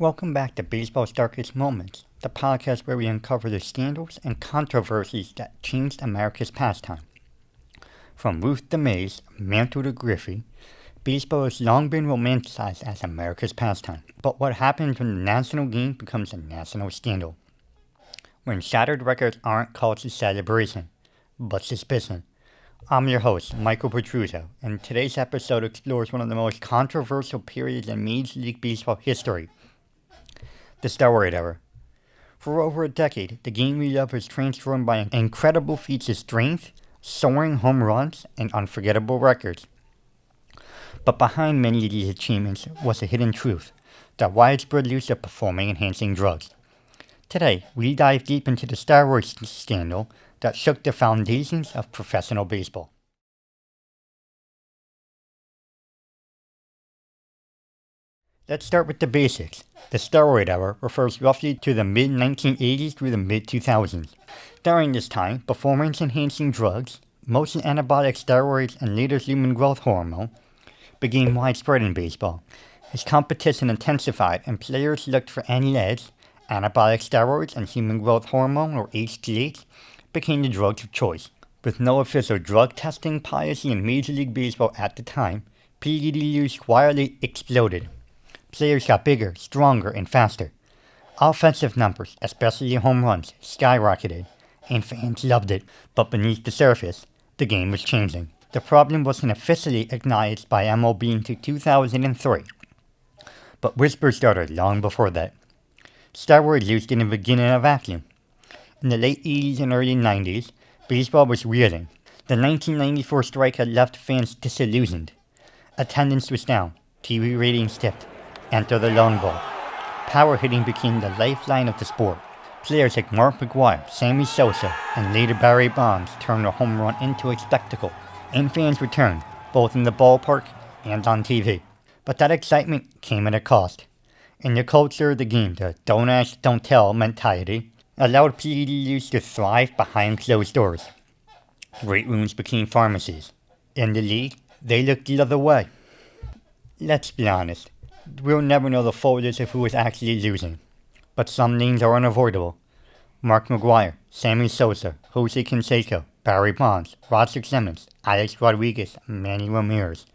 Welcome back to Baseball's Darkest Moments, the podcast where we uncover the scandals and controversies that changed America's pastime. From Ruth to Mays, Mantle to Griffey, baseball has long been romanticized as America's pastime. But what happens when the national game becomes a national scandal? When shattered records aren't called to celebration, but suspicion. I'm your host, Michael Petruzzo, and today's episode explores one of the most controversial periods in Major League Baseball history, the Steroid Era. For over a decade, the game we love was transformed by incredible feats of strength, soaring home runs, and unforgettable records. But behind many of these achievements was a hidden truth, the widespread use of performance-enhancing drugs. Today, we dive deep into the steroid scandal that shook the foundations of professional baseball. Let's start with the basics. The steroid era refers roughly to the mid-1980s through the mid-2000s. During this time, performance-enhancing drugs, mostly anabolic steroids and later human growth hormone, became widespread in baseball. As competition intensified and players looked for any edge, anabolic steroids and human growth hormone, or HGH, became the drugs of choice. With no official drug testing policy in Major League Baseball at the time, PED use quietly exploded. Players got bigger, stronger, and faster. Offensive numbers, especially home runs, skyrocketed, and fans loved it. But beneath the surface, the game was changing. The problem wasn't officially acknowledged by MLB until 2003. But whispers started long before that. Steroid use didn't begin in a vacuum. In the late 80s and early 90s, baseball was reeling. The 1994 strike had left fans disillusioned. Attendance was down, TV ratings dipped. Enter the long ball. Power hitting became the lifeline of the sport. Players like Mark McGwire, Sammy Sosa, and later Barry Bonds turned a home run into a spectacle, and fans returned, both in the ballpark and on TV. But that excitement came at a cost. In the culture of the game, the don't ask, don't tell mentality allowed PED use to thrive behind closed doors. Weight rooms became pharmacies. In the league, they looked the other way. Let's be honest. We'll never know the full list of who was actually losing, but some names are unavoidable. Mark McGwire, Sammy Sosa, Jose Canseco, Barry Bonds, Roger Clemens, Alex Rodriguez, Manny Ramirez.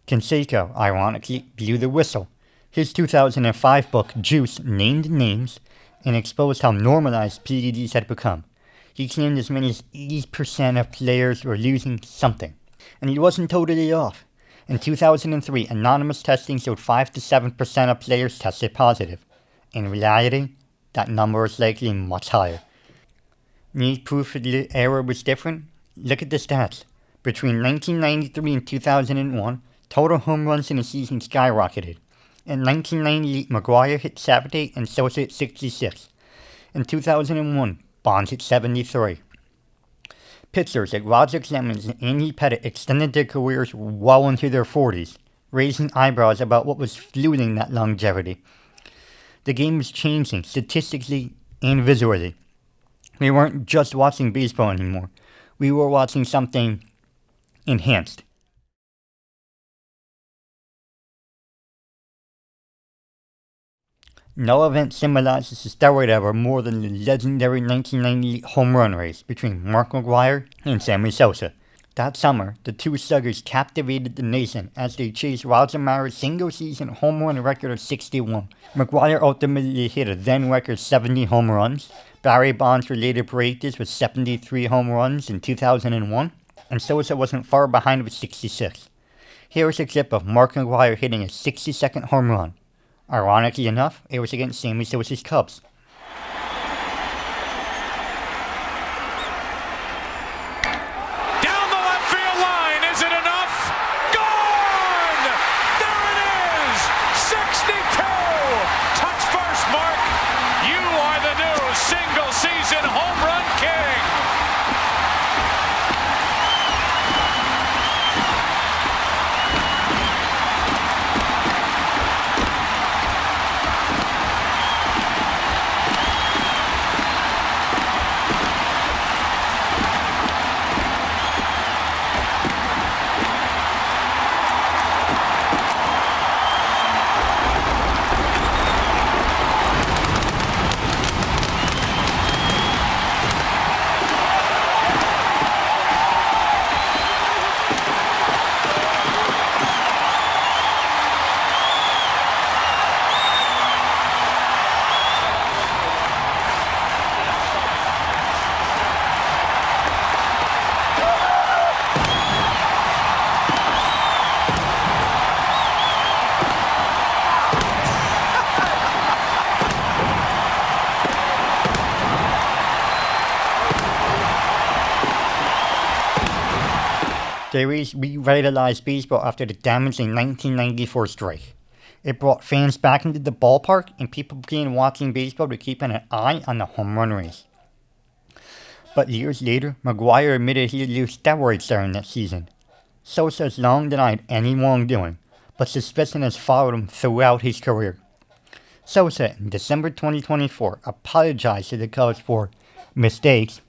Canseco, ironically, blew the whistle. His 2005 book, Juice, named names and exposed how normalized PEDs had become. He claimed as many as 80% of players were losing something, and he wasn't totally off. In 2003, anonymous testing showed 5 to 7% of players tested positive. In reality, that number is likely much higher. Need proof that the era was different? Look at the stats. Between 1993 and 2001, total home runs in a season skyrocketed. In 1998, McGwire hit 70 and Sosa hit 66. In 2001, Bonds hit 73. Pitchers like Roger Clemens and Andy Pettitte extended their careers well into their 40s, raising eyebrows about what was fueling that longevity. The game was changing statistically and visually. We weren't just watching baseball anymore. We were watching something enhanced. No event symbolizes the steroid era more than the legendary 1998 home run race between Mark McGwire and Sammy Sosa. That summer, the two sluggers captivated the nation as they chased Roger Maris's single-season home run record of 61. McGwire ultimately hit a then-record 70 home runs. Barry Bonds would later break this with 73 home runs in 2001, and Sosa wasn't far behind with 66. Here's a clip of Mark McGwire hitting a 60-second home run. Ironically enough, it was against Sammy Sosa's Cubs. Down the left field line, is it enough? Gone! There it is! 62! Touch first, Mark. You are the new single-season home run king. Steroids revitalized baseball after the damaging 1994 strike. It brought fans back into the ballpark, and people began watching baseball to keep an eye on the home run race. But years later, McGwire admitted he had used steroids during that season. Sosa has long denied any wrongdoing, but suspicion has followed him throughout his career. Sosa, in December 2024, apologized to the Cubs for mistakes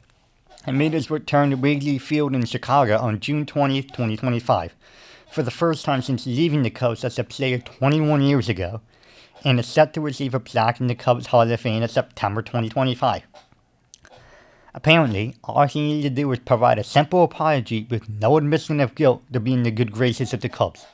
and made his return to Wrigley Field in Chicago on June 20, 2025, for the first time since leaving the Cubs as a player 21 years ago, and is set to receive a plaque in the Cubs Hall of Fame in September 2025. Apparently, all he needed to do was provide a simple apology with no admission of guilt to be in the good graces of the Cubs.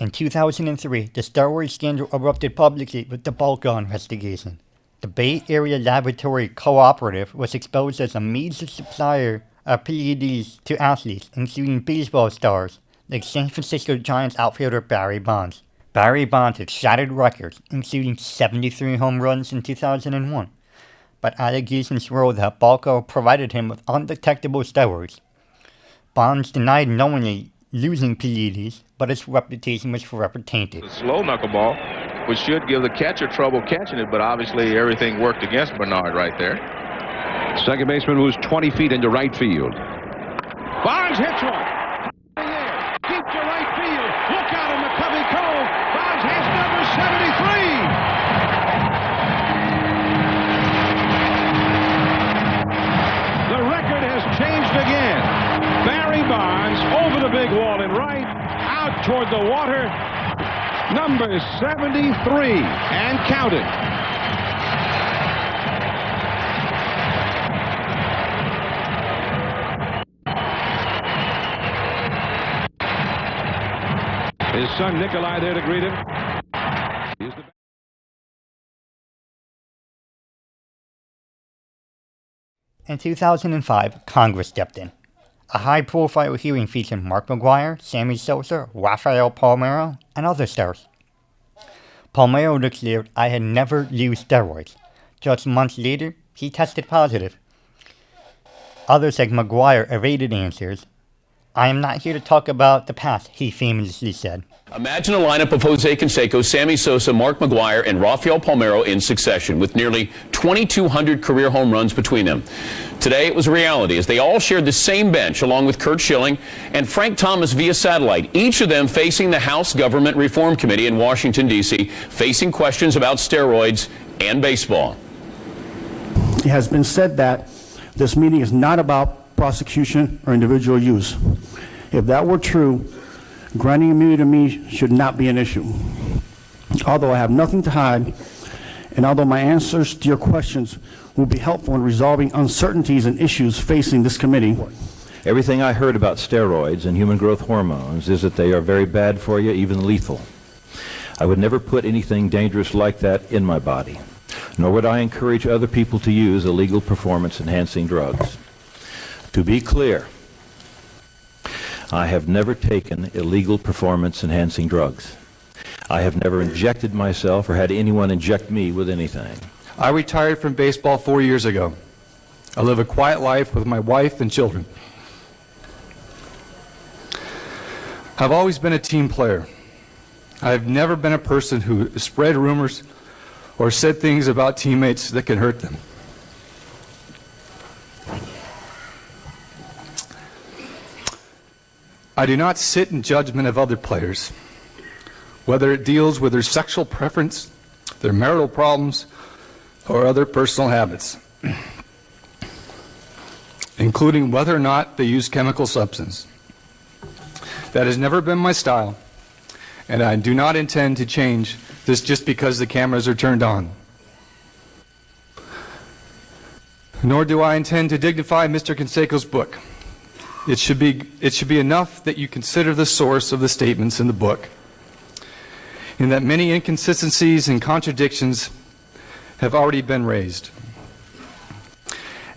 In 2003, the steroid scandal erupted publicly with the Balco investigation. The Bay Area Laboratory Cooperative was exposed as a major supplier of PEDs to athletes, including baseball stars like San Francisco Giants outfielder Barry Bonds. Barry Bonds had shattered records, including 73 home runs in 2001, but allegations were that Balco provided him with undetectable steroids. Bonds denied knowingly using PEDs, but his reputation was forever tainted. A slow knuckleball, which should give the catcher trouble catching it, but obviously everything worked against Bernard right there. Second baseman moves 20 feet into right field. Bonds hits one. Deep to right field. Look out in McCovey Cove. Bonds has number 73. The record has changed again. Barry Bonds over the big wall in right, out toward the water. Number 73 and counting. His son Nikolai there to greet him. In 2005, Congress stepped in. A high-profile hearing featured Mark McGwire, Sammy Sosa, Rafael Palmeiro, and other stars. Palmeiro declared, "I had never used steroids." Just months later, he tested positive. Others like McGwire evaded answers. "I am not here to talk about the past," he famously said. Imagine a lineup of Jose Canseco, Sammy Sosa, Mark McGwire, and Rafael Palmeiro in succession, with nearly 2,200 career home runs between them. Today, it was a reality as they all shared the same bench, along with Curt Schilling and Frank Thomas via satellite, each of them facing the House Government Reform Committee in Washington, D.C., facing questions about steroids and baseball. It has been said that this meeting is not about prosecution or individual use. If that were true, granting immunity to me should not be an issue. Although I have nothing to hide, and although my answers to your questions will be helpful in resolving uncertainties and issues facing this committee. Everything I heard about steroids and human growth hormones is that they are very bad for you, even lethal. I would never put anything dangerous like that in my body, nor would I encourage other people to use illegal performance-enhancing drugs. To be clear, I have never taken illegal performance-enhancing drugs. I have never injected myself or had anyone inject me with anything. I retired from baseball 4 years ago. I live a quiet life with my wife and children. I've always been a team player. I've never been a person who spread rumors or said things about teammates that can hurt them. I do not sit in judgment of other players, whether it deals with their sexual preference, their marital problems, or other personal habits, including whether or not they use chemical substance. That has never been my style, and I do not intend to change this just because the cameras are turned on. Nor do I intend to dignify Mr. Canseco's book. It should be enough that you consider the source of the statements in the book, in that many inconsistencies and contradictions have already been raised.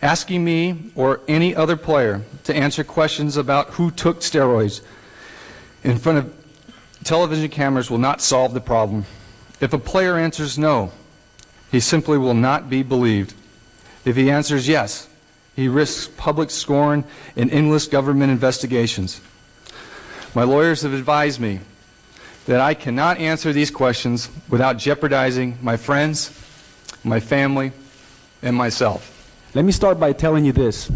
Asking me or any other player to answer questions about who took steroids in front of television cameras will not solve the problem. If a player answers no, he simply will not be believed. If he answers yes, he risks public scorn and endless government investigations. My lawyers have advised me that I cannot answer these questions without jeopardizing my friends, my family, and myself. Let me start by telling you this.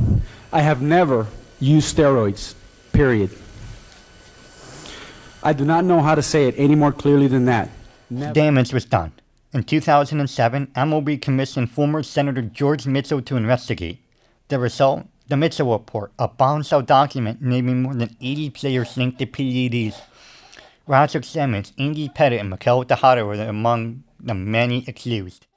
I have never used steroids, period. I do not know how to say it any more clearly than that. Never. Damage was done. In 2007, MLB commissioned former Senator George Mitchell to investigate. The result? The Mitchell Report, a bombshell document naming more than 80 players linked to PEDs. Roger Clemens, Andy Pettit, and Miguel Tejada were among the many accused.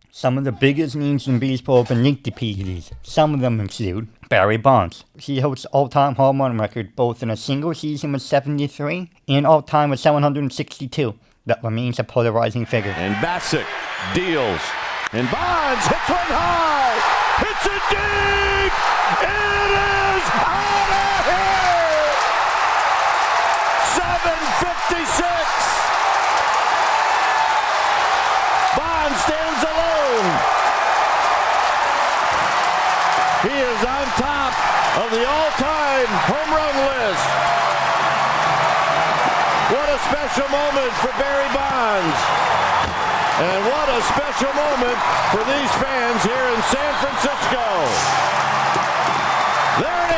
Some of the biggest names in baseball have been linked to PEDs. Some of them include Barry Bonds. He holds the all-time home run record both in a single season with 73 and all-time with 762. That remains a polarizing figure. And Bassick deals. And Bonds hits one high. Hits it deep. It is out of here. 756. Bonds stands alone. He is on top of the all-time home run list. What a special moment for Barry Bonds. And what a special moment for these fans here in San Francisco. There it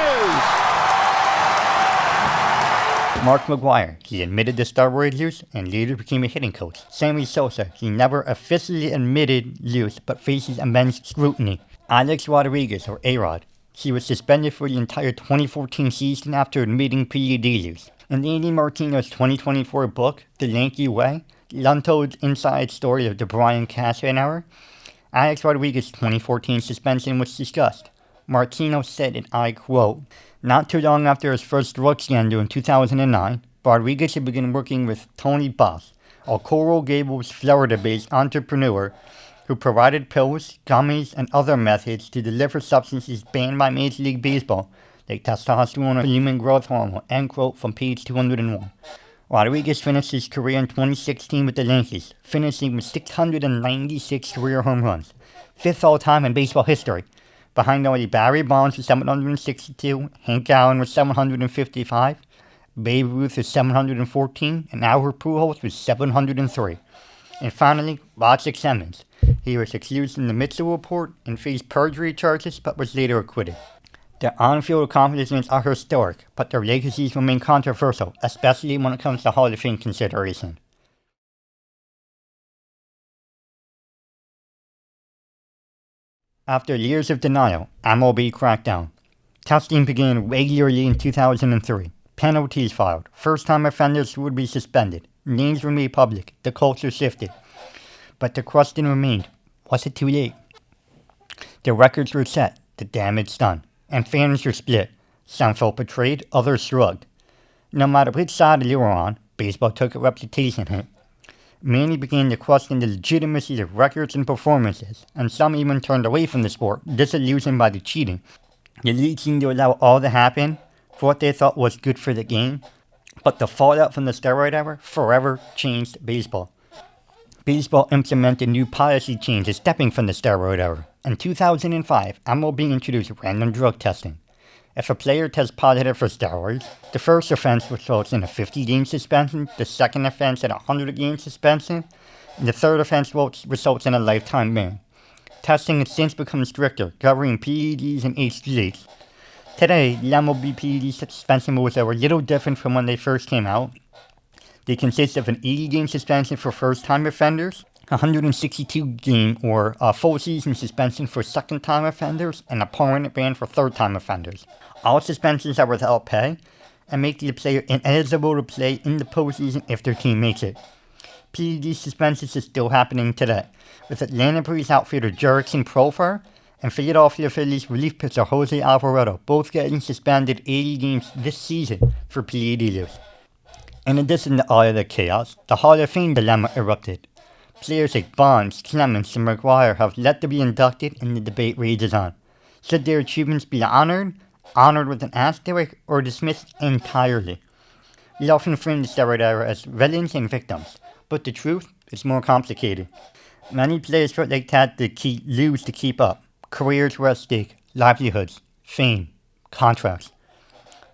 is. Mark McGwire, he admitted to steroid use and later became a hitting coach. Sammy Sosa, he never officially admitted use but faces immense scrutiny. Alex Rodriguez, or A-Rod, he was suspended for the entire 2014 season after admitting PED use. In Andy Martino's 2024 book, The Yankee Way, the untold inside story of the Brian Cashman era, Alex Rodriguez's 2014 suspension was discussed. Martino said, and I quote, "Not too long after his first drug scandal in 2009, Rodriguez had begun working with Tony Boss, a Coral Gables, Florida-based entrepreneur who provided pills, gummies, and other methods to deliver substances banned by Major League Baseball, like testosterone or human growth hormone," end quote from page 201. Rodriguez finished his career in 2016 with the Yankees, finishing with 696 career home runs, 5th all-time in baseball history, behind only Barry Bonds with 762, Hank Aaron with 755, Babe Ruth with 714, and Albert Pujols with 703. And finally, Roger Clemens. He was accused in the Mitchell Report and faced perjury charges but was later acquitted. Their on-field accomplishments are historic, but their legacies remain controversial, especially when it comes to Hall of Fame consideration. After years of denial, MLB cracked down. Testing began regularly in 2003. Penalties filed. First-time offenders would be suspended. Names were made public. The culture shifted. But the question remained, was it too late? The records were set, the damage done, and fans were split. Some felt betrayed, others shrugged. No matter which side you were on, baseball took a reputation hit. Many began to question the legitimacy of records and performances, and some even turned away from the sport, disillusioned by the cheating. The league seemed to allow all to happen for what they thought was good for the game, but the fallout from the steroid era forever changed baseball. Baseball implemented new policy changes stepping from the steroid era. In 2005, MLB introduced random drug testing. If a player tests positive for steroids, the first offense results in a 50-game suspension, the second offense in a 100-game suspension, and the third offense results in a lifetime ban. Testing has since become stricter, governing PEDs and HGHs. Today, the MLB PED suspension rules are a little different from when they first came out. They consist of an 80-game suspension for first-time offenders, 162-game or full season suspension for second-time offenders, and a permanent ban for third-time offenders. All suspensions are without pay and make the player ineligible to play in the postseason if their team makes it. PED suspensions are still happening today, with Atlanta Braves outfielder Jurickson Profar and Philadelphia Phillies relief pitcher Jose Alvarado both getting suspended 80 games this season for PED use. In addition to all of the chaos, the Hall of Fame dilemma erupted. Players like Bonds, Clemens, and McGwire have yet to be inducted, and the debate rages on. Should their achievements be honored with an asterisk, or dismissed entirely? We often frame the steroid era as villains and victims, But the truth is more complicated. Many players felt like they had to lose to keep up. Careers were at stake, livelihoods, fame, contracts.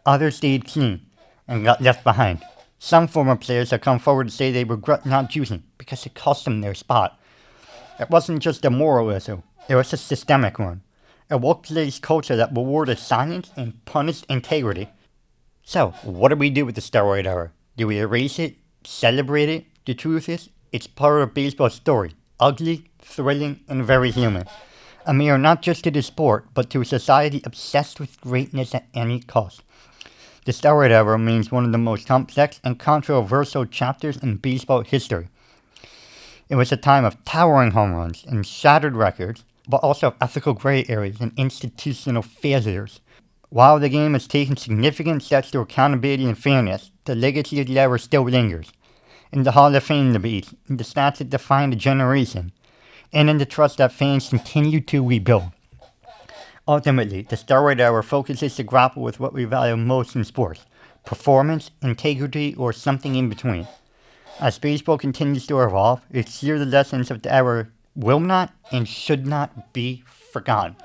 Others stayed clean and got left behind. Some former players have come forward to say they regret not juicing because it cost them their spot. It wasn't just a moral issue, it was a systemic one. A workplace culture that rewarded science and punished integrity. So, what do we do with the steroid era? Do we erase it? Celebrate it? The truth is, it's part of baseball's story. Ugly, thrilling, and very human. A mirror not just to the sport, but to a society obsessed with greatness at any cost. The steroid era remains one of the most complex and controversial chapters in baseball history. It was a time of towering home runs and shattered records, but also of ethical gray areas and institutional failures. While the game has taken significant steps to accountability and fairness, the legacy of the era still lingers. In the Hall of Fame debates, in the stats that define a generation, and in the trust that fans continue to rebuild. Ultimately, the steroid era focuses to grapple with what we value most in sports: performance, integrity, or something in between. As baseball continues to evolve, it's clear the lessons of the era will not and should not be forgotten.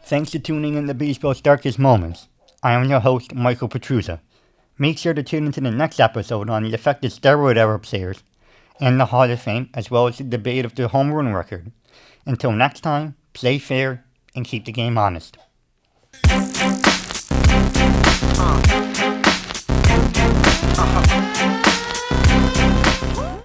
Thanks for tuning in to Baseball's Darkest Moments. I am your host, Michael Petruzza. Make sure to tune into the next episode on the affected steroid era players and the Hall of Fame, as well as the debate of the home run record. Until next time, play fair and keep the game honest. Uh-huh.